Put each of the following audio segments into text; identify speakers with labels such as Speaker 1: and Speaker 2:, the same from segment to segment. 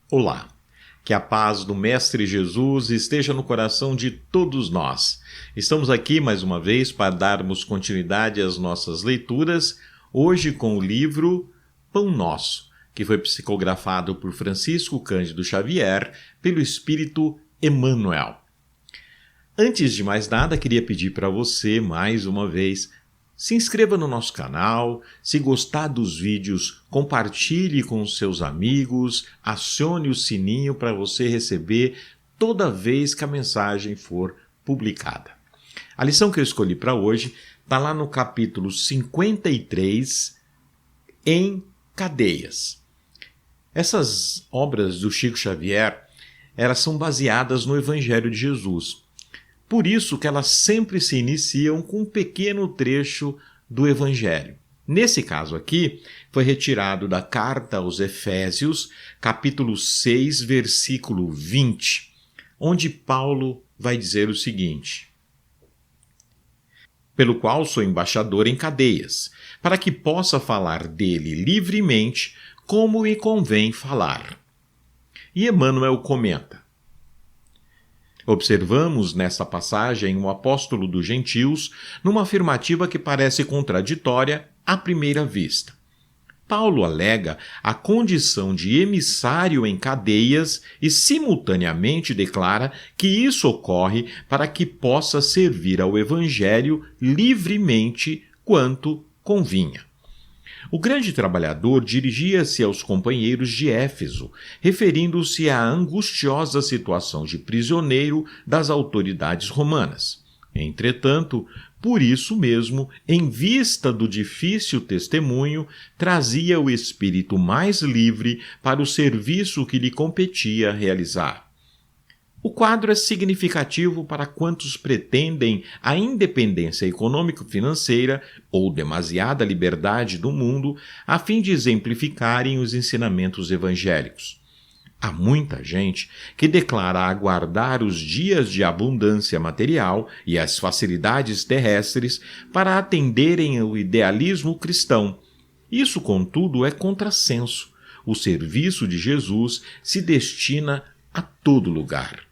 Speaker 1: Olá, que a paz do Mestre Jesus esteja no coração de todos nós. Estamos aqui mais uma vez para darmos continuidade às nossas leituras, hoje com o livro Pão Nosso, que foi psicografado por Francisco Cândido Xavier pelo Espírito Emmanuel. Antes de mais nada, queria pedir para você, mais uma vez, se inscreva no nosso canal, se gostar dos vídeos, compartilhe com os seus amigos, acione o sininho para você receber toda vez que a mensagem for publicada. A lição que eu escolhi para hoje está lá no capítulo 53, Em Cadeias. Essas obras do Chico Xavier, elas são baseadas no Evangelho de Jesus. Por isso que elas sempre se iniciam com um pequeno trecho do Evangelho. Nesse caso aqui, foi retirado da Carta aos Efésios, capítulo 6, versículo 20, onde Paulo vai dizer o seguinte: pelo qual sou embaixador em cadeias, para que possa falar dele livremente, como me convém falar. E Emmanuel comenta: observamos nesta passagem o apóstolo dos gentios numa afirmativa que parece contraditória à primeira vista. Paulo alega a condição de emissário em cadeias e simultaneamente declara que isso ocorre para que possa servir ao evangelho livremente quanto convinha. O grande trabalhador dirigia-se aos companheiros de Éfeso, referindo-se à angustiosa situação de prisioneiro das autoridades romanas. Entretanto, por isso mesmo, em vista do difícil testemunho, trazia o espírito mais livre para o serviço que lhe competia realizar. O quadro é significativo para quantos pretendem a independência econômico-financeira ou demasiada liberdade do mundo a fim de exemplificarem os ensinamentos evangélicos. Há muita gente que declara aguardar os dias de abundância material e as facilidades terrestres para atenderem ao idealismo cristão. Isso, contudo, é contrassenso. O serviço de Jesus se destina a todo lugar.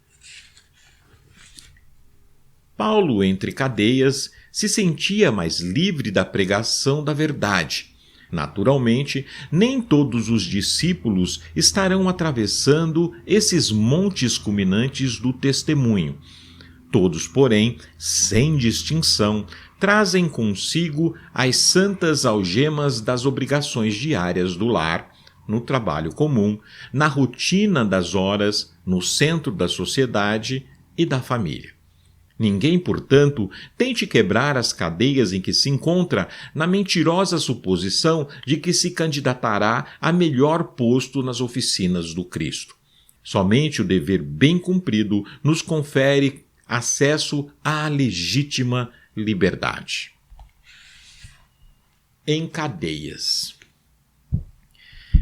Speaker 1: Paulo, entre cadeias, se sentia mais livre da pregação da verdade. Naturalmente, nem todos os discípulos estarão atravessando esses montes culminantes do testemunho. Todos, porém, sem distinção, trazem consigo as santas algemas das obrigações diárias do lar, no trabalho comum, na rotina das horas, no centro da sociedade e da família. Ninguém, portanto, tente quebrar as cadeias em que se encontra na mentirosa suposição de que se candidatará a melhor posto nas oficinas do Cristo. Somente o dever bem cumprido nos confere acesso à legítima liberdade. Em cadeias.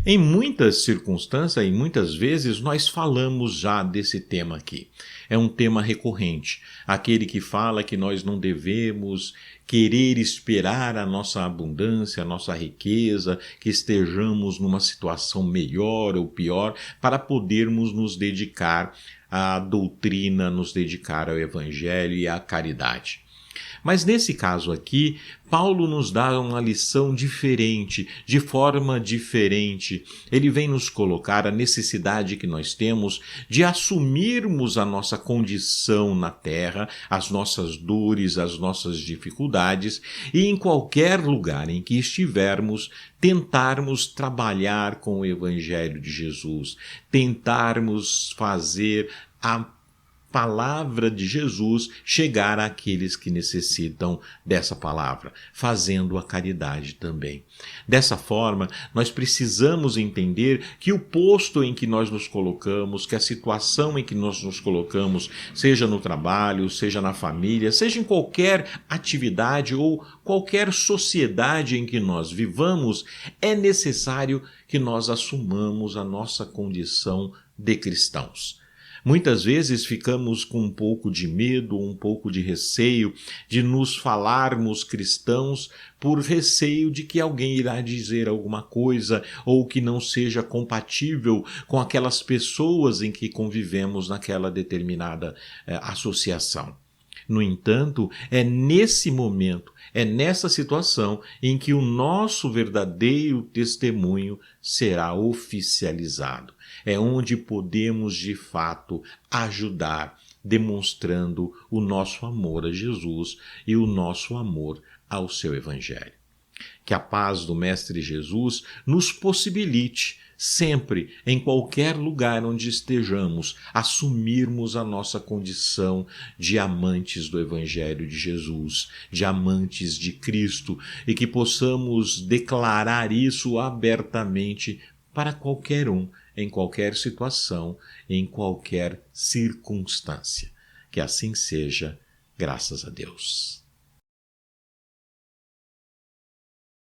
Speaker 1: Em muitas circunstâncias e muitas vezes nós falamos já desse tema aqui. É um tema recorrente, aquele que fala que nós não devemos querer esperar a nossa abundância, a nossa riqueza, que estejamos numa situação melhor ou pior para podermos nos dedicar à doutrina, nos dedicar ao evangelho e à caridade. Mas nesse caso aqui, Paulo nos dá uma lição diferente, de forma diferente. Ele vem nos colocar a necessidade que nós temos de assumirmos a nossa condição na terra, as nossas dores, as nossas dificuldades, e em qualquer lugar em que estivermos, tentarmos trabalhar com o Evangelho de Jesus, tentarmos fazer a palavra de Jesus chegar àqueles que necessitam dessa palavra, fazendo a caridade também. Dessa forma, nós precisamos entender que o posto em que nós nos colocamos, que a situação em que nós nos colocamos, seja no trabalho, seja na família, seja em qualquer atividade ou qualquer sociedade em que nós vivamos, é necessário que nós assumamos a nossa condição de cristãos. Muitas vezes ficamos com um pouco de medo, um pouco de receio de nos falarmos cristãos por receio de que alguém irá dizer alguma coisa ou que não seja compatível com aquelas pessoas em que convivemos naquela determinada associação. No entanto, é nesse momento, é nessa situação em que o nosso verdadeiro testemunho será oficializado. É onde podemos, de fato, ajudar, demonstrando o nosso amor a Jesus e o nosso amor ao seu Evangelho. Que a paz do Mestre Jesus nos possibilite sempre, em qualquer lugar onde estejamos, assumirmos a nossa condição de amantes do Evangelho de Jesus, de amantes de Cristo, e que possamos declarar isso abertamente para qualquer um, em qualquer situação, em qualquer circunstância. Que assim seja, graças a Deus.